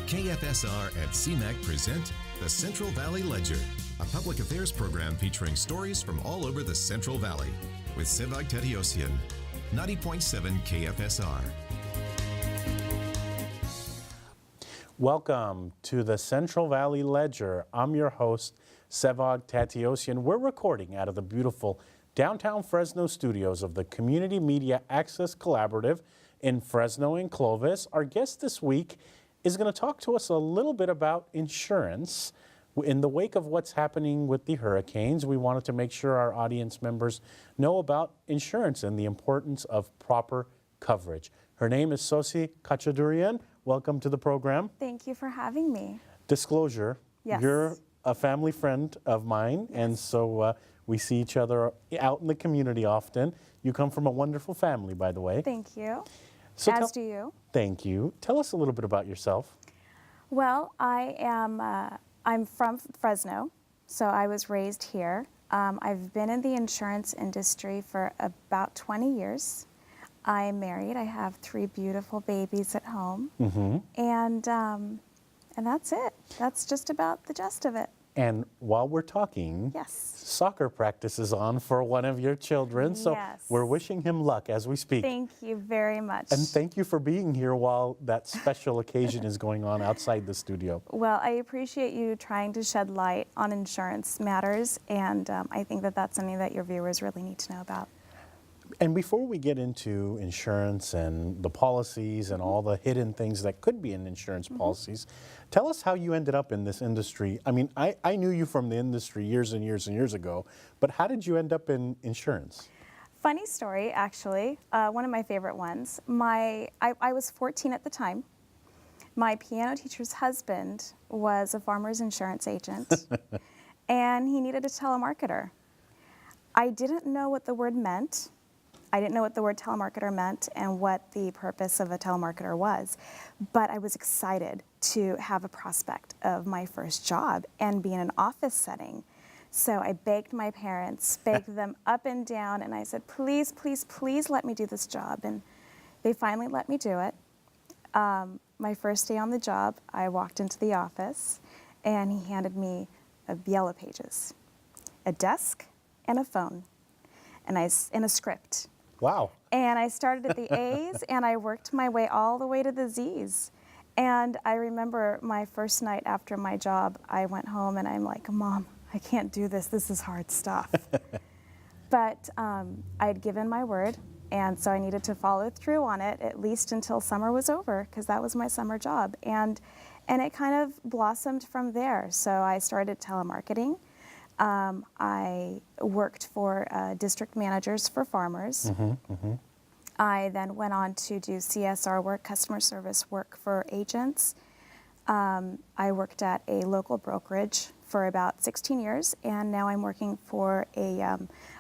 KFSR and CMAC present the Central Valley Ledger, a public affairs program featuring stories from all over the Central Valley with Sevag Tateosian, 90.7 KFSR. Welcome to the Central Valley Ledger. I'm your host, Sevag Tateosian. We're recording out of the beautiful downtown Fresno studios of the Community Media Access Collaborative in Fresno and Clovis. Our guest this week is going to talk to us a little bit about insurance. In the wake of what's happening with the hurricanes, we wanted to make sure our audience members know about insurance and the importance of proper coverage. Her name is Sosie Catchatoorian. Welcome to the program. Thank you for having me. Disclosure, yes. You're a family friend of mine, yes. And so we see each other out in the community often. You come from a wonderful family, by the way. Thank you. So As do you. Thank you. Tell us a little bit about yourself. Well, I'm from Fresno, so I was raised here. I've been in the insurance industry for about 20 years. I'm married. I have 3 beautiful babies at home, and that's it. That's just about the gist of it. And while we're talking, yes, soccer practice is on for one of your children, so yes. We're wishing him luck as we speak. Thank you very much. And thank you for being here while that special occasion is going on outside the studio. Well, I appreciate you trying to shed light on insurance matters, and I think that that's something that your viewers really need to know about. And before we get into insurance and the policies and all the hidden things that could be in insurance policies, tell us how you ended up in this industry. I mean, I knew you from the industry years and years and years ago, but how did you end up in insurance? Funny story, actually, one of my favorite ones. I was 14 at the time. My piano teacher's husband was a farmer's insurance agent, and he needed a telemarketer. I didn't know what the word meant. I didn't know what the word telemarketer meant and what the purpose of a telemarketer was, but I was excited to have a prospect of my first job and be in an office setting. So I begged my parents, begged them up and down, and I said, please, please, please let me do this job. And they finally let me do it. My first day on the job, I walked into the office, and he handed me yellow pages, a desk, and a phone, and a script. Wow. And I started at the A's, and I worked my way all the way to the Z's. And I remember my first night after my job, I went home, and I'm like, Mom, I can't do this. This is hard stuff. But I had given my word, and so I needed to follow through on it, at least until summer was over, because that was my summer job. And it kind of blossomed from there. So I started telemarketing. I worked for district managers for farmers. I then went on to do CSR work, customer service work for agents. I worked at a local brokerage for about 16 years, and now I'm working for a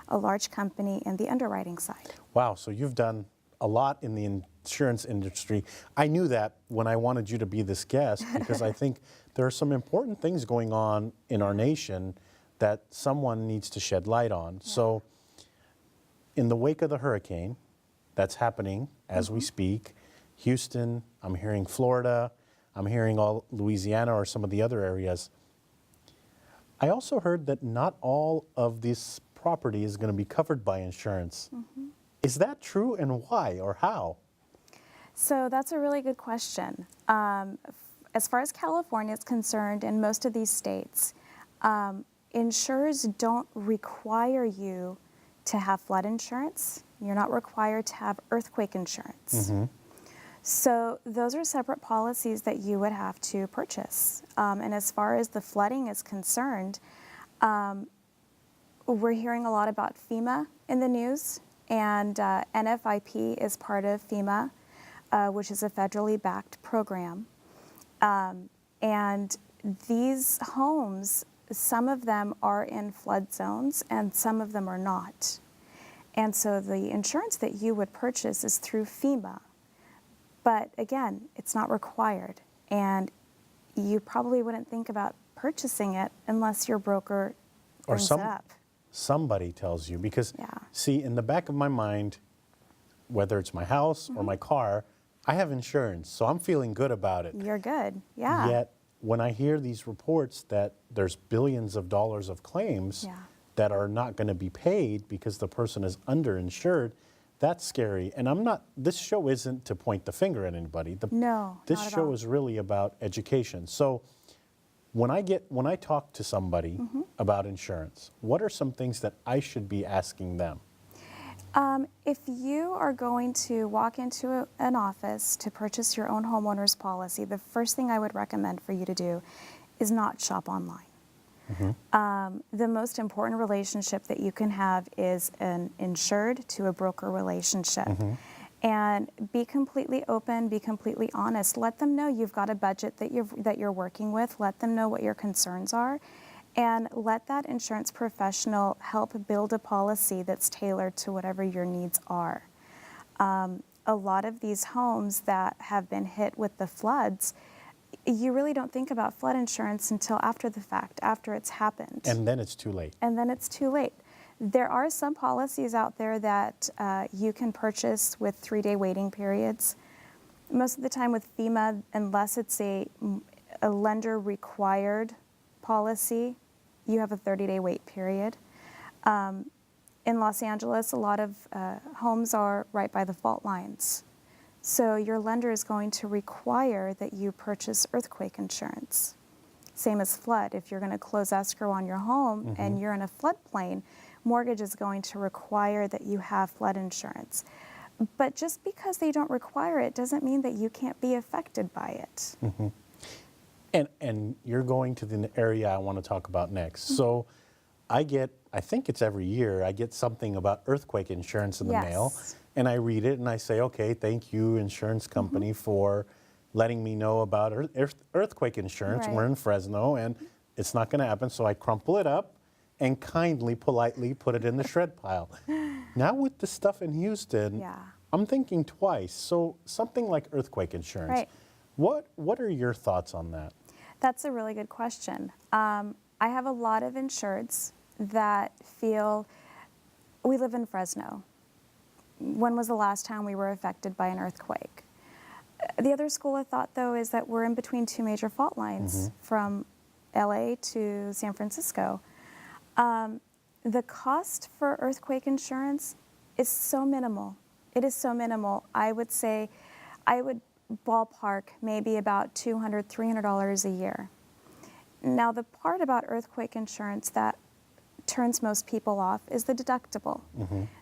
large company in the underwriting side. Wow, so you've done a lot in the insurance industry. I knew that when I wanted you to be this guest, because I think there are some important things going on in our nation that someone needs to shed light on. Yeah. So in the wake of the hurricane that's happening as we speak, Houston, I'm hearing Florida, I'm hearing all Louisiana or some of the other areas. I also heard that not all of this property is going to be covered by insurance. Is that true, and why or how? So that's a really good question. As far as California is concerned, and most of these states, insurers don't require you to have flood insurance. You're not required to have earthquake insurance. So those are separate policies that you would have to purchase. And as far as the flooding is concerned, we're hearing a lot about FEMA in the news, and NFIP is part of FEMA, which is a federally backed program. And these homes, some of them are in flood zones and some of them are not. And so the insurance that you would purchase is through FEMA. But again, it's not required. And you probably wouldn't think about purchasing it unless your broker brings it up. Somebody tells you, because see, in the back of my mind, whether it's my house or my car, I have insurance, so I'm feeling good about it. You're good. Yeah. Yet, when I hear these reports that there's billions of dollars of claims Yeah. that are not going to be paid because the person is underinsured, that's scary. And this show isn't to point the finger at anybody. No, This not at show all. is really about education. So when I talk to somebody Mm-hmm. about insurance, what are some things that I should be asking them? If you are going to walk into an office to purchase your own homeowner's policy, the first thing I would recommend for you to do is not shop online. The most important relationship that you can have is an insured to a broker relationship. And be completely open, be completely honest. Let them know you've got a budget that you're working with. Let them know what your concerns are. And let that insurance professional help build a policy that's tailored to whatever your needs are. A lot of these homes that have been hit with the floods, you really don't think about flood insurance until after the fact, after it's happened. And then it's too late. And then it's too late. There are some policies out there that you can purchase with 3-day waiting periods. Most of the time with FEMA, unless it's a lender required policy, you have a 30-day wait period. In Los Angeles, a lot of homes are right by the fault lines. So your lender is going to require that you purchase earthquake insurance. Same as flood. If you're going to close escrow on your home and you're in a floodplain, mortgage is going to require that you have flood insurance. But just because they don't require it doesn't mean that you can't be affected by it. And you're going to the area I want to talk about next. So I think it's every year, I get something about earthquake insurance in the mail. Yes. And I read it and I say, okay, thank you, insurance company, for letting me know about earthquake insurance. Right. We're in Fresno and it's not going to happen. So I crumple it up and kindly, politely put it in the shred pile. Now with the stuff in Houston, Yeah. I'm thinking twice. So something like earthquake insurance. Right. What are your thoughts on that? That's a really good question. I have a lot of insureds that feel, we live in Fresno. When was the last time we were affected by an earthquake? The other school of thought, though, is that we're in between two major fault lines from LA to San Francisco. The cost for earthquake insurance is so minimal. It is so minimal. I would say, I would ballpark maybe about $200, $300 a year. Now, the part about earthquake insurance that turns most people off is the deductible.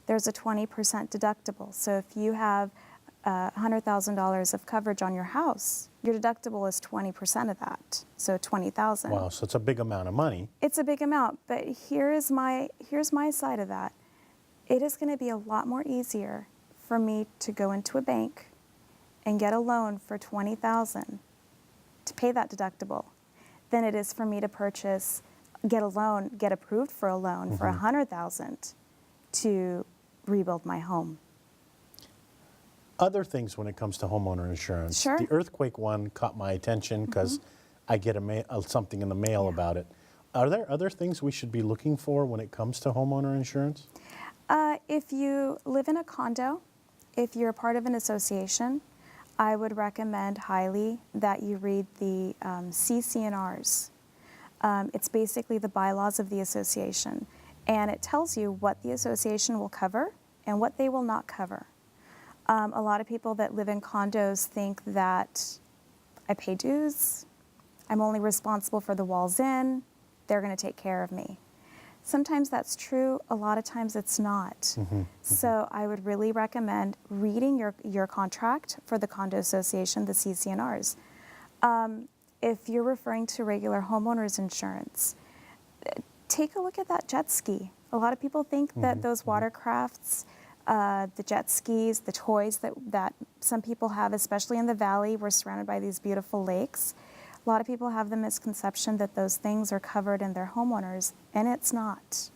There's a 20% deductible. So if you have $100,000 of coverage on your house, your deductible is 20% of that, so $20,000. Wow, so it's a big amount of money. It's a big amount, but here's my side of that. It is going to be a lot more easier for me to go into a bank and get a loan for $20,000 to pay that deductible than it is for me to get a loan, get approved for a loan for $100,000 to rebuild my home. Other things when it comes to homeowner insurance. Sure. The earthquake one caught my attention because I get something in the mail about it. Are there other things we should be looking for when it comes to homeowner insurance? If you live in a condo, if you're a part of an association, I would recommend highly that you read the CCNRs. It's basically the bylaws of the association, and it tells you what the association will cover and what they will not cover. A lot of people that live in condos think that I pay dues, I'm only responsible for the walls in, they're going to take care of me. Sometimes that's true, a lot of times it's not. So I would really recommend reading your contract for the condo association, the CCNRs. If you're referring to regular homeowners insurance, take a look at that jet ski. A lot of people think that those watercrafts, the jet skis, the toys that some people have, especially in the valley, we're surrounded by these beautiful lakes. A lot of people have the misconception that those things are covered in their homeowners, and it's not.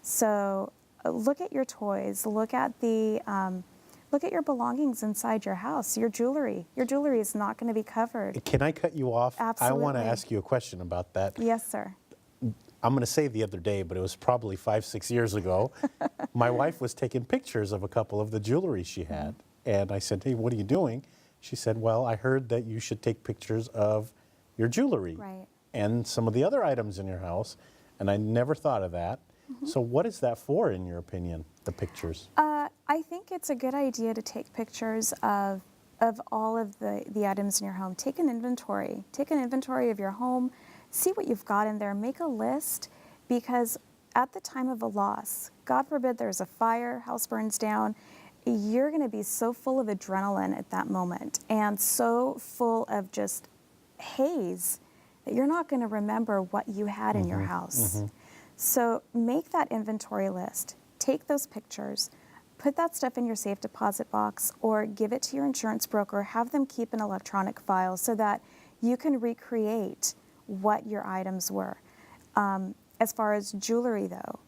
So look at your toys, look at your belongings inside your house, your jewelry. Your jewelry is not going to be covered. Can I cut you off? Absolutely. I want to ask you a question about that. Yes, sir. I'm going to say the other day, but it was probably 5-6 years ago. My wife was taking pictures of a couple of the jewelry she had. And I said, hey, what are you doing? she said, well, I heard that you should take pictures of your jewelry Right. and some of the other items in your house, and I never thought of that. So what is that for, in your opinion, the pictures? I think it's a good idea to take pictures of all of the items in your home. Take an inventory. Take an inventory of your home. See what you've got in there. Make a list, because at the time of a loss, God forbid there's a fire, house burns down, you're going to be so full of adrenaline at that moment and so full of just haze that you're not going to remember what you had in your house. So make that inventory list. Take those pictures. Put that stuff in your safe deposit box or give it to your insurance broker. Have them keep an electronic file so that you can recreate what your items were. As far as jewelry, though,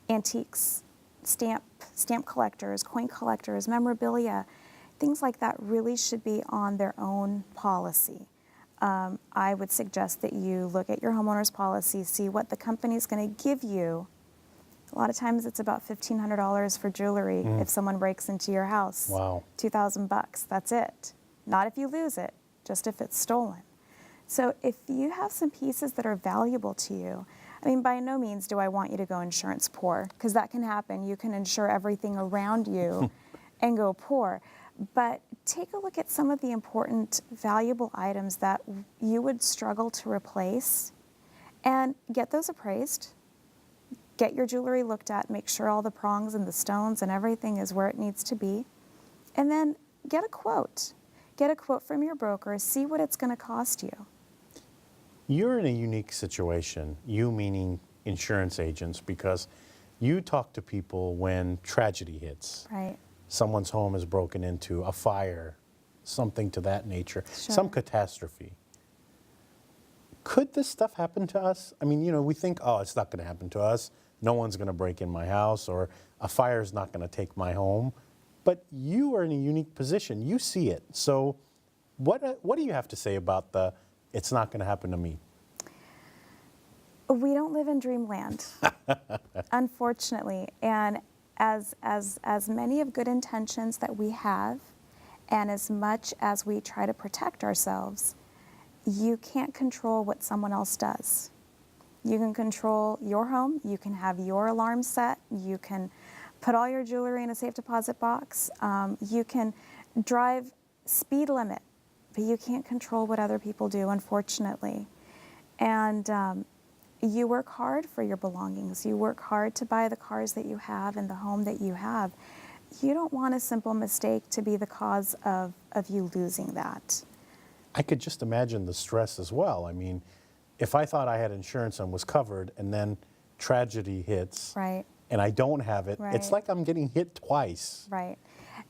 antiques, stamp collectors, coin collectors, memorabilia, things like that really should be on their own policy. I would suggest that you look at your homeowner's policy, see what the company's going to give you. A lot of times it's about $1,500 for jewelry if someone breaks into your house. Wow. $2,000, that's it. Not if you lose it, just if it's stolen. So if you have some pieces that are valuable to you, I mean, by no means do I want you to go insurance poor, because that can happen. You can insure everything around you and go poor. But take a look at some of the important, valuable items that you would struggle to replace and get those appraised. Get your jewelry looked at, make sure all the prongs and the stones and everything is where it needs to be. And then get a quote. Get a quote from your broker, see what it's going to cost you. You're in a unique situation, you meaning insurance agents, because you talk to people when tragedy hits. Right. Someone's home is broken into, a fire, something to that nature, Sure. some catastrophe. Could this stuff happen to us? I mean, you know, we think, oh, it's not going to happen to us. No one's going to break in my house, or a fire's not going to take my home. But you are in a unique position. You see it. So what do you have to say about the, it's not going to happen to me? We don't live in dreamland, unfortunately. And as many of good intentions that we have, and as much as we try to protect ourselves, you can't control what someone else does. You can control your home, you can have your alarm set, you can put all your jewelry in a safe deposit box, you can drive speed limit, but you can't control what other people do, unfortunately. And you work hard for your belongings. You work hard to buy the cars that you have and the home that you have. You don't want a simple mistake to be the cause of you losing that. I could just imagine the stress as well. I mean, if I thought I had insurance and was covered, and then tragedy hits, Right. and I don't have it, it's Right. like I'm getting hit twice. Right.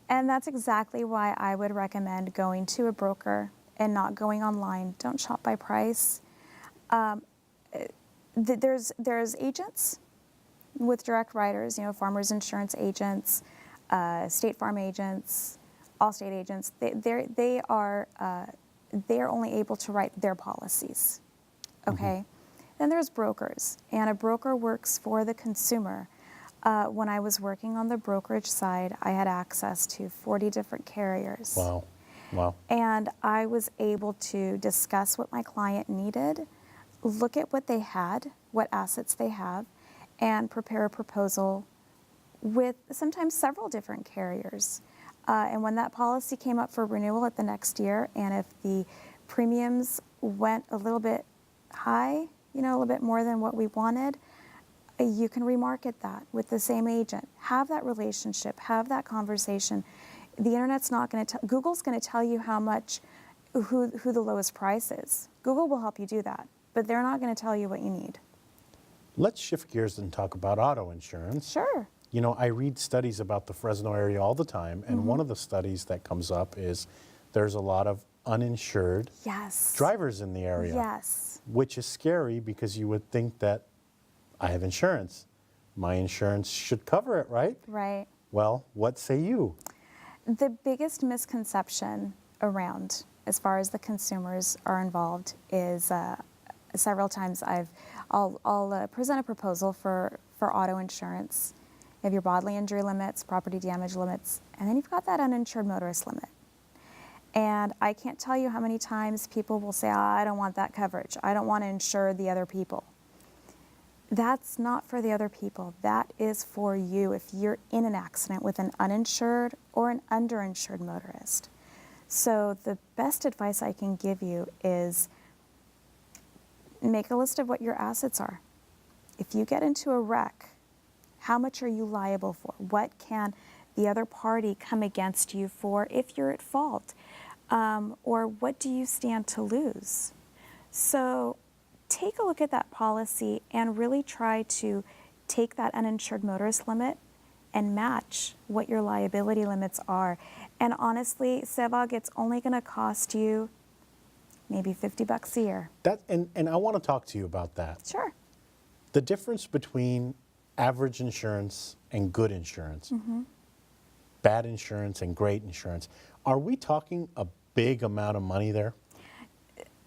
And that's exactly why I would recommend going to a broker and not going online. Don't shop by price. There's agents with direct writers, you know, Farmers Insurance agents, State Farm agents, Allstate agents. They are only able to write their policies. Okay. Then there's brokers, and a broker works for the consumer. When I was working on the brokerage side, I had access to 40 different carriers. Wow. Wow. And I was able to discuss what my client needed, look at what they had, what assets they have, and prepare a proposal with sometimes several different carriers. And when that policy came up for renewal at the next year, and if the premiums went a little bit high, you know, a little bit more than what we wanted, you can remarket that with the same agent. Have that relationship, have that conversation. The internet's not going to Google's going to tell you how much, who the lowest price is. Google will help you do that, but they're not going to tell you what you need. Let's shift gears and talk about auto insurance. Sure. You know, I read studies about the Fresno area all the time, and one of the studies that comes up is there's a lot of uninsured Yes. drivers in the area. Yes. Which is scary, because you would think that I have insurance. My insurance should cover it, right? Right. Well, what say you? The biggest misconception around, as far as the consumers are involved, is several times I'll present a proposal for auto insurance. You have your bodily injury limits, property damage limits, and then you've got that uninsured motorist limit. And I can't tell you how many times people will say, I don't want that coverage. I don't want to insure the other people. That's not for the other people. That is for you if you're in an accident with an uninsured or an underinsured motorist. So the best advice I can give you is make a list of what your assets are. If you get into a wreck, how much are you liable for? What can the other party come against you for if you're at fault? Or what do you stand to lose? So take a look at that policy and really try to take that uninsured motorist limit and match what your liability limits are. And honestly, Sevag, it's only going to cost you maybe $50 a year. And I want to talk to you about that. Sure. The difference between average insurance and good insurance, bad insurance and great insurance. Are we talking a big amount of money there?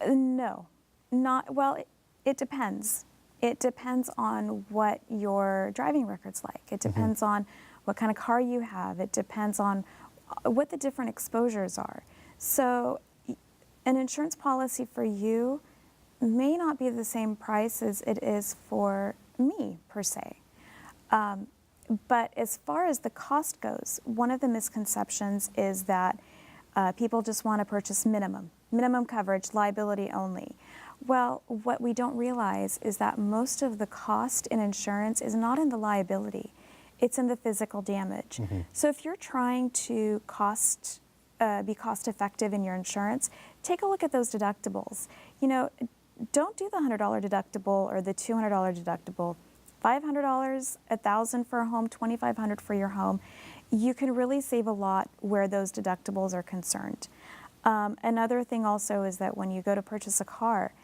No, not, well, it depends. It depends on what your driving record's like. It depends on what kind of car you have. It depends on what the different exposures are. So an insurance policy for you may not be the same price as it is for me, per se. But as far as the cost goes, one of the misconceptions is that people just want to purchase minimum coverage, liability only. Well, what we don't realize is that most of the cost in insurance is not in the liability, it's in the physical damage. So if you're trying to be cost effective in your insurance, take a look at those deductibles. You know, don't do the $100 deductible or the $200 deductible. $500, $1,000 for a home, $2,500 for your home. You can really save a lot where those deductibles are concerned. Another thing also is that when you go to purchase a car,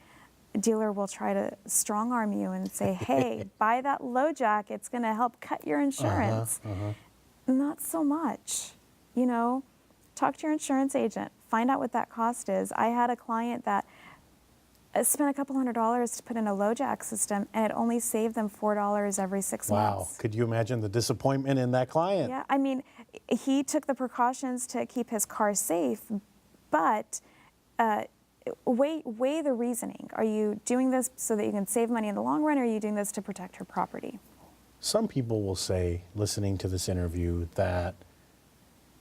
a dealer will try to strong arm you and say, hey, buy that low jack, it's going to help cut your insurance. Not so much. You know, talk to your insurance agent, find out what that cost is. I had a client that spent a couple $100s to put in a low jack system, and it only saved them $4 every 6 months. Wow, could you imagine the disappointment in that client? Yeah, I mean, he took the precautions to keep his car safe, but weigh the reasoning. Are you doing this so that you can save money in the long run, or are you doing this to protect your property? Some people will say, listening to this interview, that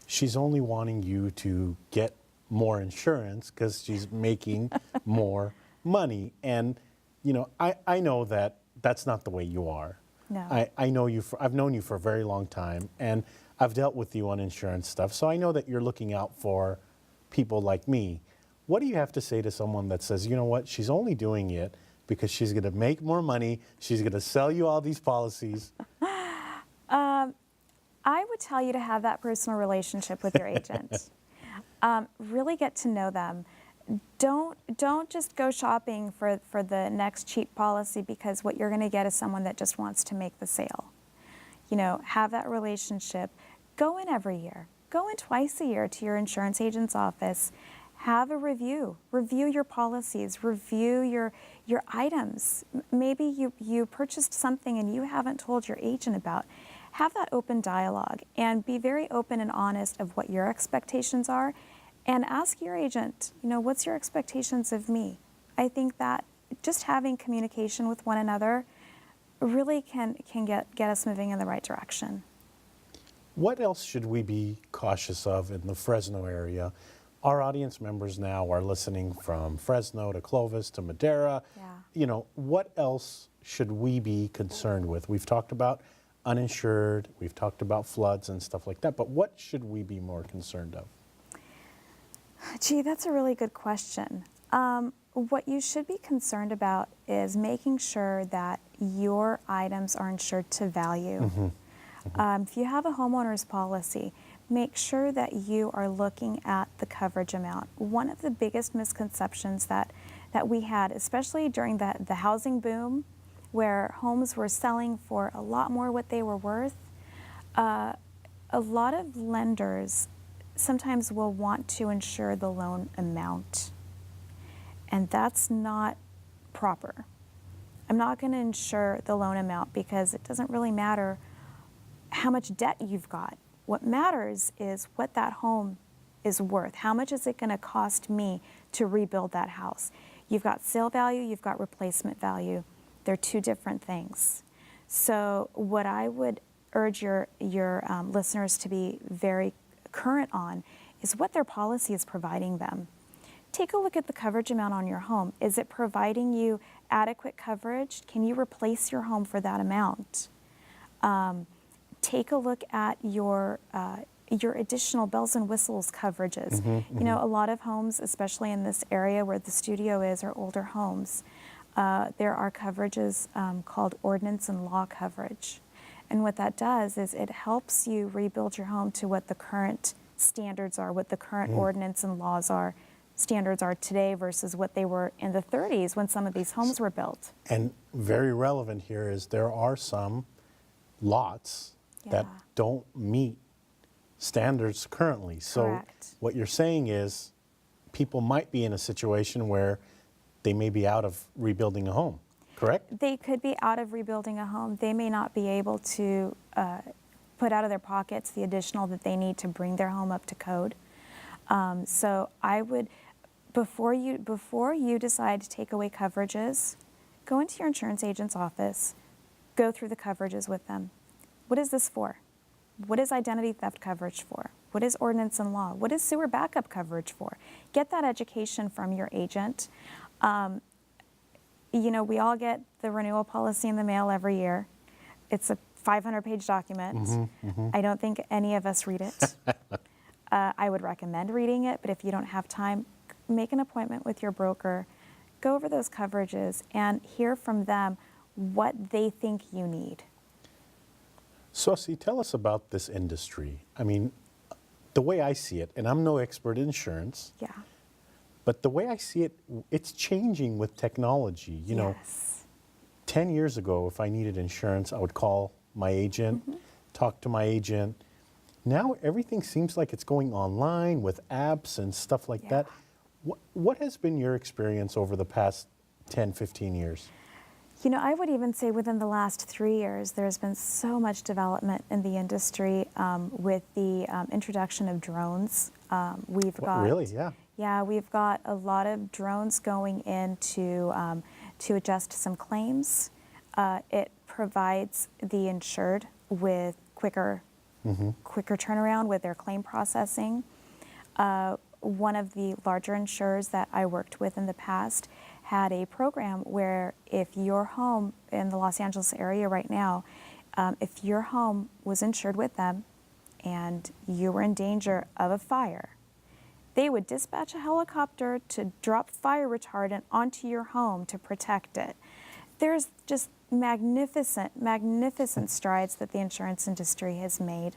she's only wanting you to get more insurance because she's making more money. And, you know, I know that that's not the way you are. No. I know you, I've known you for a very long time, and I've dealt with you on insurance stuff, so I know that you're looking out for people like me. What do you have to say to someone that says, you know what, she's only doing it because she's going to make more money, she's going to sell you all these policies? I would tell you to have that personal relationship with your agent. Really get to know them. Don't just go shopping for the next cheap policy, because what you're going to get is someone that just wants to make the sale. You know, have that relationship. Go in every year. Go in twice a year to your insurance agent's office. Have a review. Review your policies. Review your items. Maybe you purchased something and you haven't told your agent about. Have that open dialogue and be very open and honest of what your expectations are. And ask your agent, you know, what's your expectations of me? I think that just having communication with one another really can get us moving in the right direction. What else should we be cautious of in the Fresno area? Our audience members now are listening from Fresno to Clovis to Madera. Yeah. You know, what else should we be concerned with? We've talked about uninsured, we've talked about floods and stuff like that, but what should we be more concerned of? Gee, that's a really good question. What you should be concerned about is making sure that your items are insured to value. If you have a homeowner's policy, make sure that you are looking at the coverage amount. One of the biggest misconceptions that we had, especially during the housing boom, where homes were selling for a lot more what they were worth, a lot of lenders sometimes will want to insure the loan amount, and that's not proper. I'm not going to insure the loan amount because it doesn't really matter how much debt you've got. What matters is what that home is worth. How much is it going to cost me to rebuild that house? You've got sale value, you've got replacement value. They're two different things. So what I would urge your listeners to be very current on is what their policy is providing them. Take a look at the coverage amount on your home. Is it providing you adequate coverage? Can you replace your home for that amount? Take a look at your additional bells and whistles coverages. You know, a lot of homes, especially in this area where the studio is, are older homes. There are coverages called ordinance and law coverage. And what that does is it helps you rebuild your home to what the current standards are, what the current ordinance and laws are, standards are today versus what they were in the 30s when some of these homes were built. And very relevant here is there are some lots that don't meet standards currently. So Correct. what you're saying is people might be in a situation where they may be out of rebuilding a home, correct? They could be out of rebuilding a home. They may not be able to put out of their pockets the additional that they need to bring their home up to code. So I would, before you decide to take away coverages, go into your insurance agent's office, go through the coverages with them. What is this for? What is identity theft coverage for? What is ordinance and law? What is sewer backup coverage for? Get that education from your agent. You know, we all get the renewal policy in the mail every year. It's a 500-page document. I don't think any of us read it. I would recommend reading it, but if you don't have time, make an appointment with your broker, go over those coverages, and hear from them what they think you need. Sosie, tell us about this industry. I mean, the way I see it, and I'm no expert in insurance, Yeah. but the way I see it, it's changing with technology. You know, 10 years ago, if I needed insurance, I would call my agent, talk to my agent. Now everything seems like it's going online with apps and stuff like that. What has been your experience over the past 10, 15 years? You know, I would even say within the last 3 years, there's been so much development in the industry with the introduction of drones. We've got Really? Yeah. Yeah, we've got a lot of drones going in to adjust some claims. It provides the insured with quicker turnaround with their claim processing. One of the larger insurers that I worked with in the past had a program where if your home in the Los Angeles area right now, if your home was insured with them and you were in danger of a fire, they would dispatch a helicopter to drop fire retardant onto your home to protect it. There's just magnificent strides that the insurance industry has made.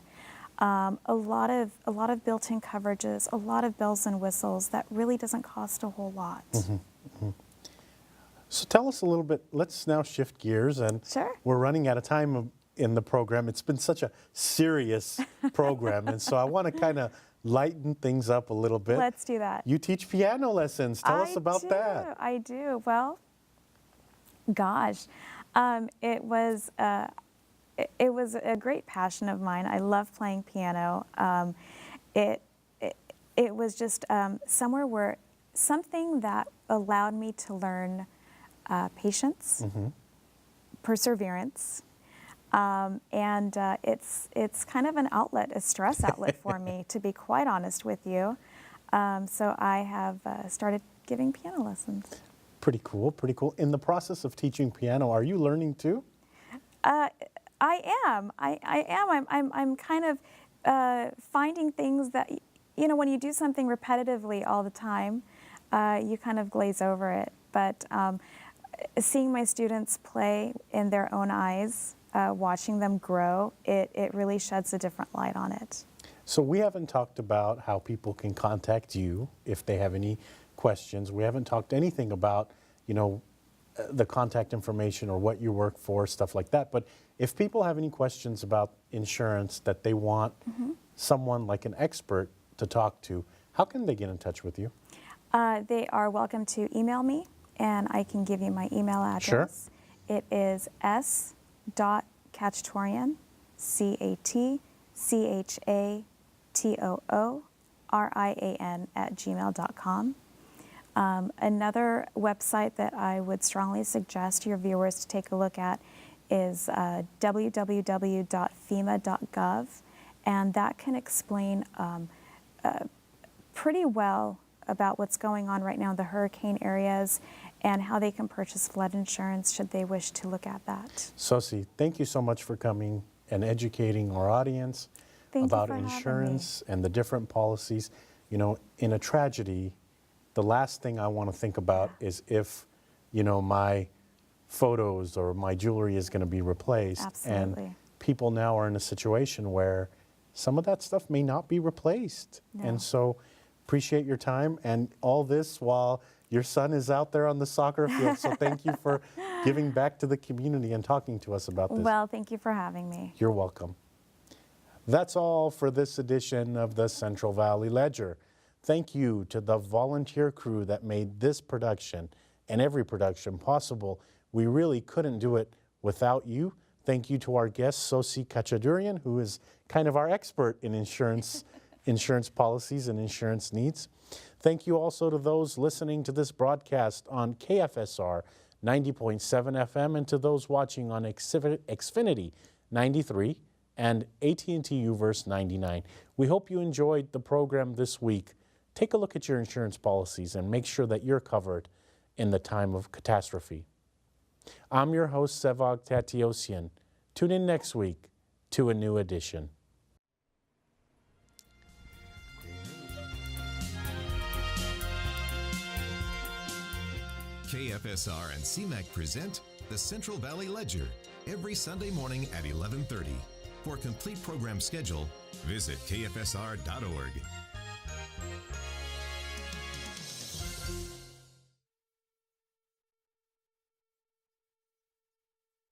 A lot of built-in coverages, a lot of bells and whistles that really doesn't cost a whole lot. So tell us a little bit, let's now shift gears, and we're running out of time in the program. It's been such a serious program, and so I want to kind of lighten things up a little bit. Let's do that. You teach piano lessons. Tell us about that. I do. Well, gosh, it was a great passion of mine. I love playing piano. It was just something that allowed me to learn patience, perseverance, and it's kind of an outlet, a stress outlet for me, to be quite honest with you. So I have started giving piano lessons. Pretty cool, pretty cool. In the process of teaching piano, are you learning too? I am. I'm kind of finding things that, you know, when you do something repetitively all the time, you kind of glaze over it. But seeing my students play in their own eyes, watching them grow, it really sheds a different light on it. So we haven't talked about how people can contact you if they have any questions. We haven't talked anything about, you know, the contact information or what you work for, stuff like that. But if people have any questions about insurance that they want someone like an expert to talk to, how can they get in touch with you? They are welcome to email me, and I can give you my email address. Sure. It is s.catchatoorian, CATCHATOO rian@gmail.com. Another website that I would strongly suggest your viewers to take a look at is www.fema.gov, and that can explain pretty well about what's going on right now in the hurricane areas and how they can purchase flood insurance should they wish to look at that. Sosie, thank you so much for coming and educating our audience about insurance and the different policies. You know, in a tragedy, the last thing I want to think about is if, you know, my photos or my jewelry is going to be replaced. Absolutely. And people now are in a situation where some of that stuff may not be replaced. No. And so appreciate your time and all this while your son is out there on the soccer field. So thank you for giving back to the community and talking to us about this. Well, thank you for having me. You're welcome. That's all for this edition of the Central Valley Ledger. Thank you to the volunteer crew that made this production and every production possible. We really couldn't do it without you. Thank you to our guest, Sosie Catchatoorian, who is kind of our expert in insurance policies and insurance needs. Thank you also to those listening to this broadcast on KFSR 90.7 FM and to those watching on Xfinity 93 and AT&T Uverse 99. We hope you enjoyed the program this week. Take a look at your insurance policies and make sure that you're covered in the time of catastrophe. I'm your host, Sevag Tateosian. Tune in next week to a new edition. KFSR and CMAC present the Central Valley Ledger every Sunday morning at 11:30. For a complete program schedule, visit kfsr.org.